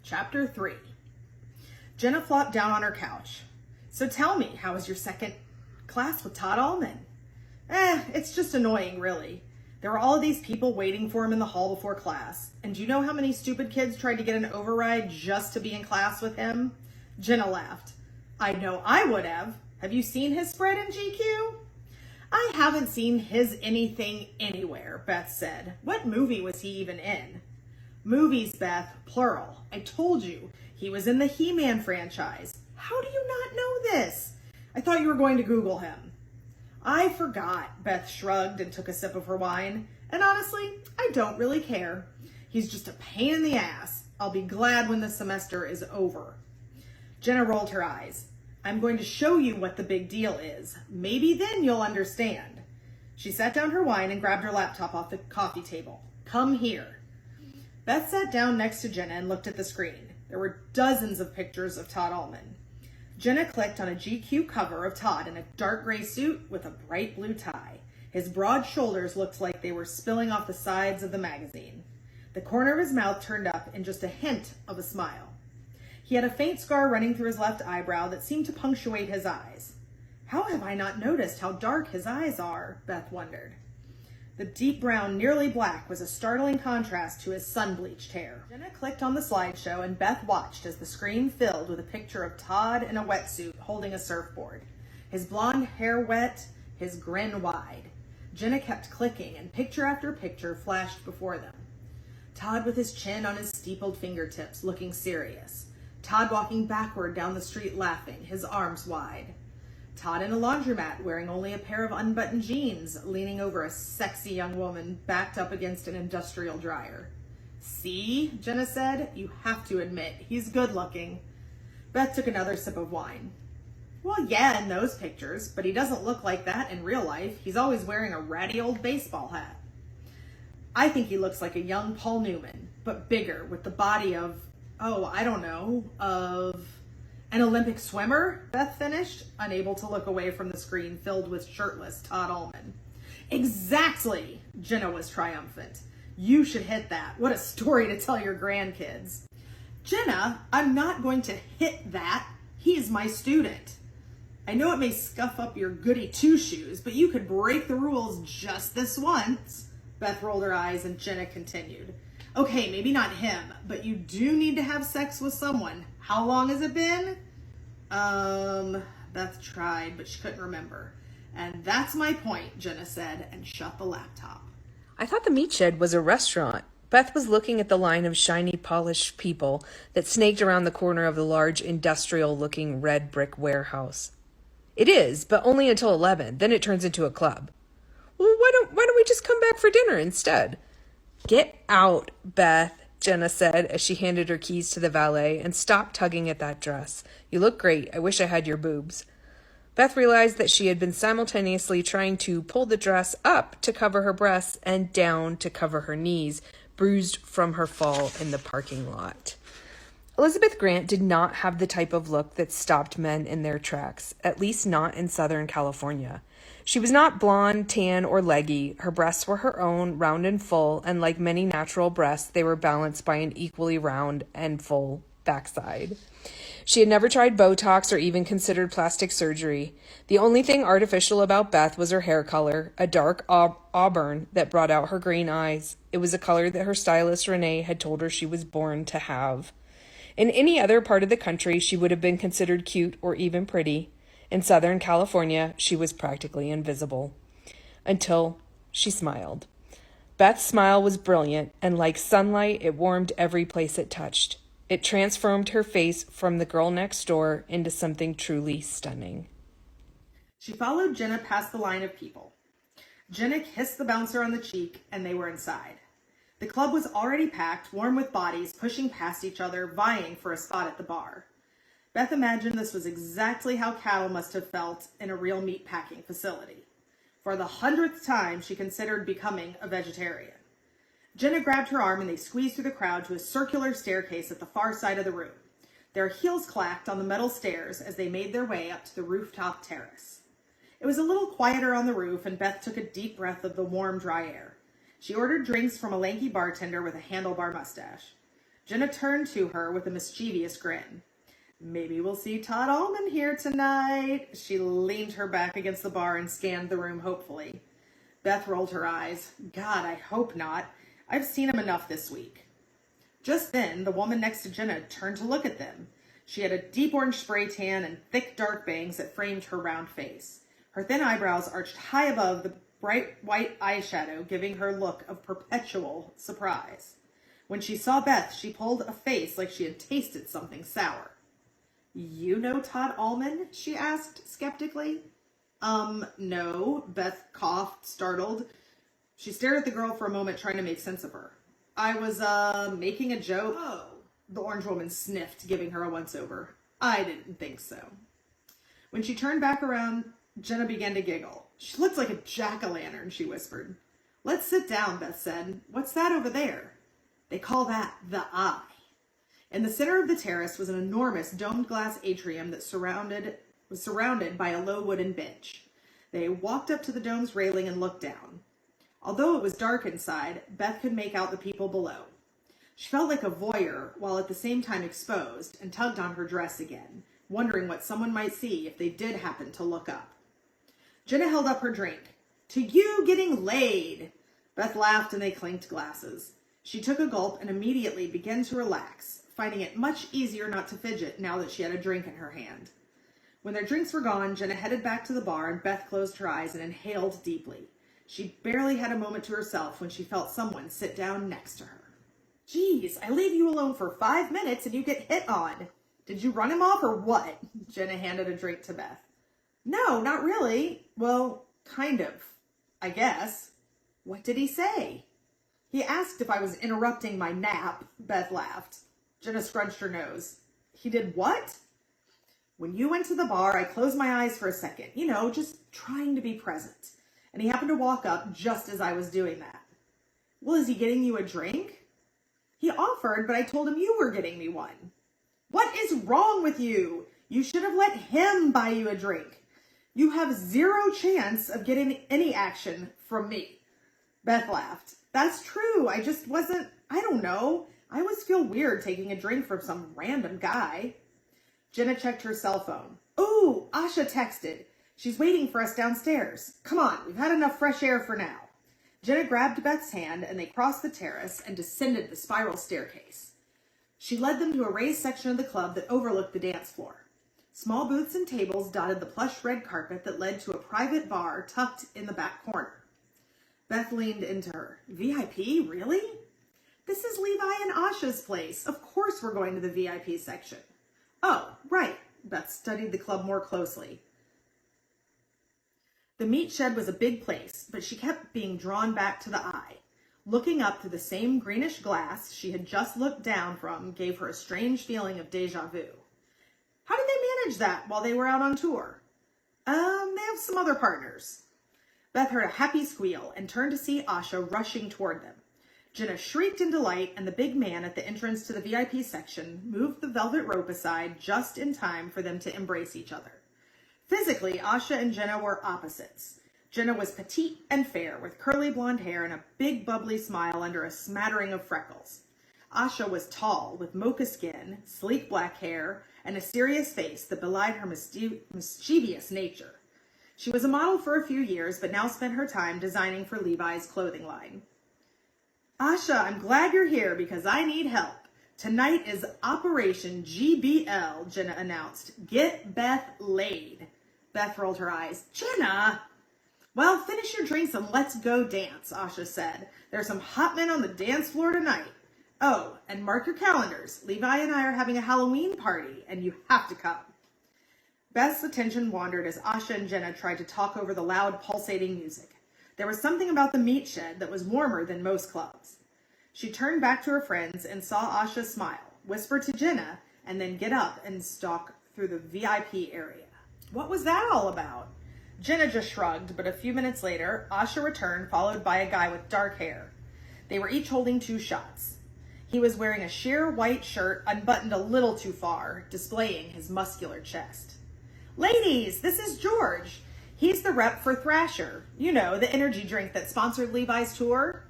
Chapter 3. Jenna flopped down on her couch. So tell me, how was your second class with Todd Allman? It's just annoying, really. There were all of these people waiting for him in the hall before class. And do you know how many stupid kids tried to get an override just to be in class with him? Jenna laughed. I know I would have. Have you seen his spread in GQ? I haven't seen his anything anywhere, Beth said. What movie was he even in? Movies, Beth, plural. I told you, he was in the He-Man franchise. How do you not know this? I thought you were going to Google him. I forgot, Beth shrugged and took a sip of her wine. And honestly, I don't really care. He's just a pain in the ass. I'll be glad when the semester is over. Jenna rolled her eyes. I'm going to show you what the big deal is. Maybe then you'll understand. She set down her wine and grabbed her laptop off the coffee table. Come here. Beth sat down next to Jenna and looked at the screen. There were dozens of pictures of Todd Allman. Jenna clicked on a GQ cover of Todd in a dark gray suit with a bright blue tie. His broad shoulders looked like they were spilling off the sides of the magazine. The corner of his mouth turned up in just a hint of a smile. He had a faint scar running through his left eyebrow that seemed to punctuate his eyes. How have I not noticed how dark his eyes are? Beth wondered. The deep brown, nearly black, was a startling contrast to his sun-bleached hair. Jenna clicked on the slideshow and Beth watched as the screen filled with a picture of Todd in a wetsuit holding a surfboard. His blonde hair wet, his grin wide. Jenna kept clicking and picture after picture flashed before them. Todd with his chin on his steepled fingertips, looking serious. Todd walking backward down the street laughing, his arms wide. Todd in a laundromat wearing only a pair of unbuttoned jeans, leaning over a sexy young woman backed up against an industrial dryer. See, Jenna said, you have to admit, he's good looking. Beth took another sip of wine. Well, yeah, in those pictures, but he doesn't look like that in real life. He's always wearing a ratty old baseball hat. I think he looks like a young Paul Newman, but bigger, with the body of, of an Olympic swimmer, Beth finished, unable to look away from the screen filled with shirtless Todd Allman. Exactly, Jenna was triumphant. You should hit that. What a story to tell your grandkids. Jenna, I'm not going to hit that. He is my student. I know it may scuff up your goody two-shoes, but you could break the rules just this once. Beth rolled her eyes and Jenna continued. Okay, maybe not him, but you do need to have sex with someone. How long has it been? Beth tried, but she couldn't remember. And that's my point, Jenna said, and shut the laptop. I thought the meat shed was a restaurant. Beth was looking at the line of shiny, polished people that snaked around the corner of the large, industrial-looking red brick warehouse. It is, but only until 11. Then it turns into a club. Well, why don't we just come back for dinner instead? Get out, Beth, Jenna said as she handed her keys to the valet, and stop tugging at that dress. You look great. I wish I had your boobs. Beth realized that she had been simultaneously trying to pull the dress up to cover her breasts and down to cover her knees, bruised from her fall in the parking lot. Elizabeth Grant did not have the type of look that stopped men in their tracks, at least not in Southern California. She was not blonde, tan, or leggy. Her breasts were her own, round and full, and like many natural breasts, they were balanced by an equally round and full backside. She had never tried Botox or even considered plastic surgery. The only thing artificial about Beth was her hair color, a dark auburn that brought out her green eyes. It was a color that her stylist Renee had told her she was born to have. In any other part of the country, she would have been considered cute or even pretty. In Southern California, she was practically invisible. Until she smiled. Beth's smile was brilliant, and like sunlight, it warmed every place it touched. It transformed her face from the girl next door into something truly stunning. She followed Jenna past the line of people. Jenna kissed the bouncer on the cheek, and they were inside. The club was already packed, warm with bodies pushing past each other, vying for a spot at the bar. Beth imagined this was exactly how cattle must have felt in a real meat packing facility. For the 100th time, she considered becoming a vegetarian. Jenna grabbed her arm and they squeezed through the crowd to a circular staircase at the far side of the room. Their heels clacked on the metal stairs as they made their way up to the rooftop terrace. It was a little quieter on the roof, and Beth took a deep breath of the warm, dry air. She ordered drinks from a lanky bartender with a handlebar mustache. Jenna turned to her with a mischievous grin. Maybe we'll see Todd Allman here tonight. She leaned her back against the bar and scanned the room hopefully. Beth rolled her eyes. God, I hope not. I've seen him enough this week. Just then, the woman next to Jenna turned to look at them. She had a deep orange spray tan and thick dark bangs that framed her round face. Her thin eyebrows arched high above the bright white eyeshadow, giving her a look of perpetual surprise. When she saw Beth, she pulled a face like she had tasted something sour. You know Todd Allman? She asked skeptically. No, Beth coughed, startled. She stared at the girl for a moment, trying to make sense of her. I was, making a joke. Oh, the orange woman sniffed, giving her a once-over. I didn't think so. When she turned back around, Jenna began to giggle. She looked like a jack-o'-lantern, she whispered. Let's sit down, Beth said. What's that over there? They call that the Eye. In the center of the terrace was an enormous domed glass atrium that was surrounded by a low wooden bench. They walked up to the dome's railing and looked down. Although it was dark inside, Beth could make out the people below. She felt like a voyeur, while at the same time exposed, and tugged on her dress again, wondering what someone might see if they did happen to look up. Jenna held up her drink. To you getting laid! Beth laughed and they clinked glasses. She took a gulp and immediately began to relax, finding it much easier not to fidget now that she had a drink in her hand. When their drinks were gone, Jenna headed back to the bar and Beth closed her eyes and inhaled deeply. She barely had a moment to herself when she felt someone sit down next to her. Geez, I leave you alone for 5 minutes and you get hit on. Did you run him off or what? Jenna handed a drink to Beth. No, not really. Well, kind of, I guess. What did he say? He asked if I was interrupting my nap, Beth laughed. Jenna scrunched her nose. He did what? When you went to the bar, I closed my eyes for a second, just trying to be present. And he happened to walk up just as I was doing that. Well, is he getting you a drink? He offered, but I told him you were getting me one. What is wrong with you? You should have let him buy you a drink. You have zero chance of getting any action from me. Beth laughed. That's true. I just wasn't, I don't know. I always feel weird taking a drink from some random guy. Jenna checked her cell phone. Ooh, Asha texted. She's waiting for us downstairs. Come on, we've had enough fresh air for now. Jenna grabbed Beth's hand and they crossed the terrace and descended the spiral staircase. She led them to a raised section of the club that overlooked the dance floor. Small booths and tables dotted the plush red carpet that led to a private bar tucked in the back corner. Beth leaned into her. VIP? Really? This is Levi and Asha's place. Of course we're going to the VIP section. Oh, right. Beth studied the club more closely. The meat shed was a big place, but she kept being drawn back to the Eye. Looking up through the same greenish glass she had just looked down from gave her a strange feeling of deja vu. How did they manage that while they were out on tour? They have some other partners. Beth heard a happy squeal and turned to see Asha rushing toward them. Jenna shrieked in delight, and the big man at the entrance to the VIP section moved the velvet rope aside just in time for them to embrace each other. Physically, Asha and Jenna were opposites. Jenna was petite and fair, with curly blonde hair and a big bubbly smile under a smattering of freckles. Asha was tall, with mocha skin, sleek black hair, and a serious face that belied her mischievous nature. She was a model for a few years, but now spent her time designing for Levi's clothing line. Asha, I'm glad you're here because I need help. Tonight is Operation GBL, Jenna announced. Get Beth laid. Beth rolled her eyes. Jenna! Well, finish your drinks and let's go dance, Asha said. There's some hot men on the dance floor tonight. Oh, and mark your calendars. Levi and I are having a Halloween party, and you have to come. Beth's attention wandered as Asha and Jenna tried to talk over the loud, pulsating music. There was something about the meat shed that was warmer than most clubs. She turned back to her friends and saw Asha smile, whisper to Jenna, and then get up and stalk through the VIP area. What was that all about? Jenna just shrugged, but a few minutes later, Asha returned, followed by a guy with dark hair. They were each holding 2 shots. He was wearing a sheer white shirt, unbuttoned a little too far, displaying his muscular chest. Ladies, this is George. He's the rep for Thrasher. You know, the energy drink that sponsored Levi's tour.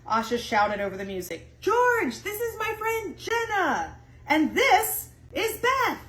Asha shouted over the music, "George, this is my friend Jenna, and this is Beth."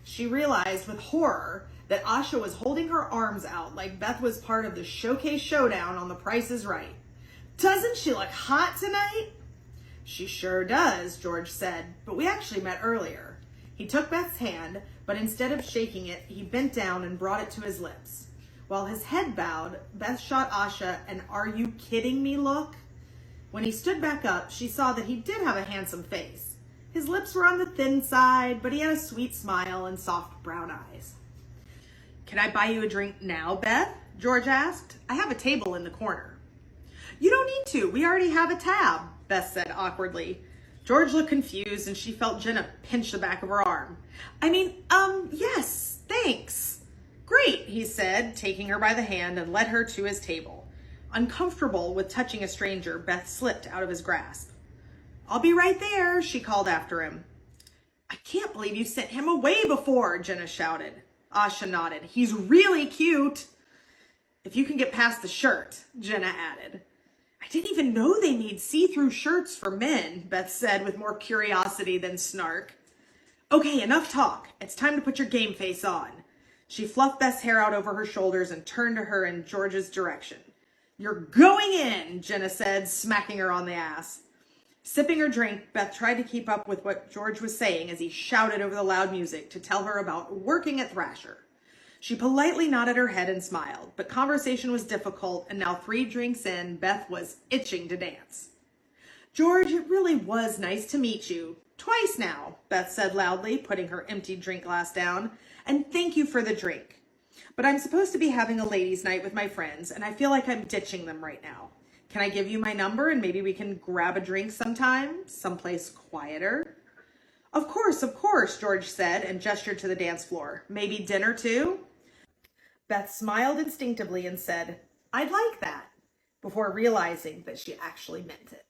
She realized with horror that Asha was holding her arms out like Beth was part of the showcase showdown on The Price is Right. "Doesn't she look hot tonight?" "She sure does," George said, "but we actually met earlier." He took Beth's hand, but instead of shaking it, he bent down and brought it to his lips. While his head bowed, Beth shot Asha an "are you kidding me" look. When he stood back up, she saw that he did have a handsome face. His lips were on the thin side, but he had a sweet smile and soft brown eyes. "Can I buy you a drink now, Beth?" George asked. "I have a table in the corner." "You don't need to. We already have a tab," Beth said awkwardly. George looked confused and she felt Jenna pinch the back of her arm. Yes, thanks." "Great," he said, taking her by the hand and led her to his table. Uncomfortable with touching a stranger, Beth slipped out of his grasp. "I'll be right there," she called after him. "I can't believe you sent him away before," Jenna shouted. Asha nodded. "He's really cute." "If you can get past the shirt," Jenna added. "I didn't even know they made see-through shirts for men," Beth said with more curiosity than snark. "Okay, enough talk. It's time to put your game face on." She fluffed Beth's hair out over her shoulders and turned to her in George's direction. "You're going in," Jenna said, smacking her on the ass. Sipping her drink, Beth tried to keep up with what George was saying as he shouted over the loud music to tell her about working at Thrasher. She politely nodded her head and smiled, but conversation was difficult, and now 3 drinks in, Beth was itching to dance. "George, it really was nice to meet you. Twice now," Beth said loudly, putting her empty drink glass down. "And thank you for the drink. But I'm supposed to be having a ladies' night with my friends, and I feel like I'm ditching them right now. Can I give you my number and maybe we can grab a drink sometime, someplace quieter?" Of course, George said and gestured to the dance floor. "Maybe dinner too?" Beth smiled instinctively and said, "I'd like that," before realizing that she actually meant it.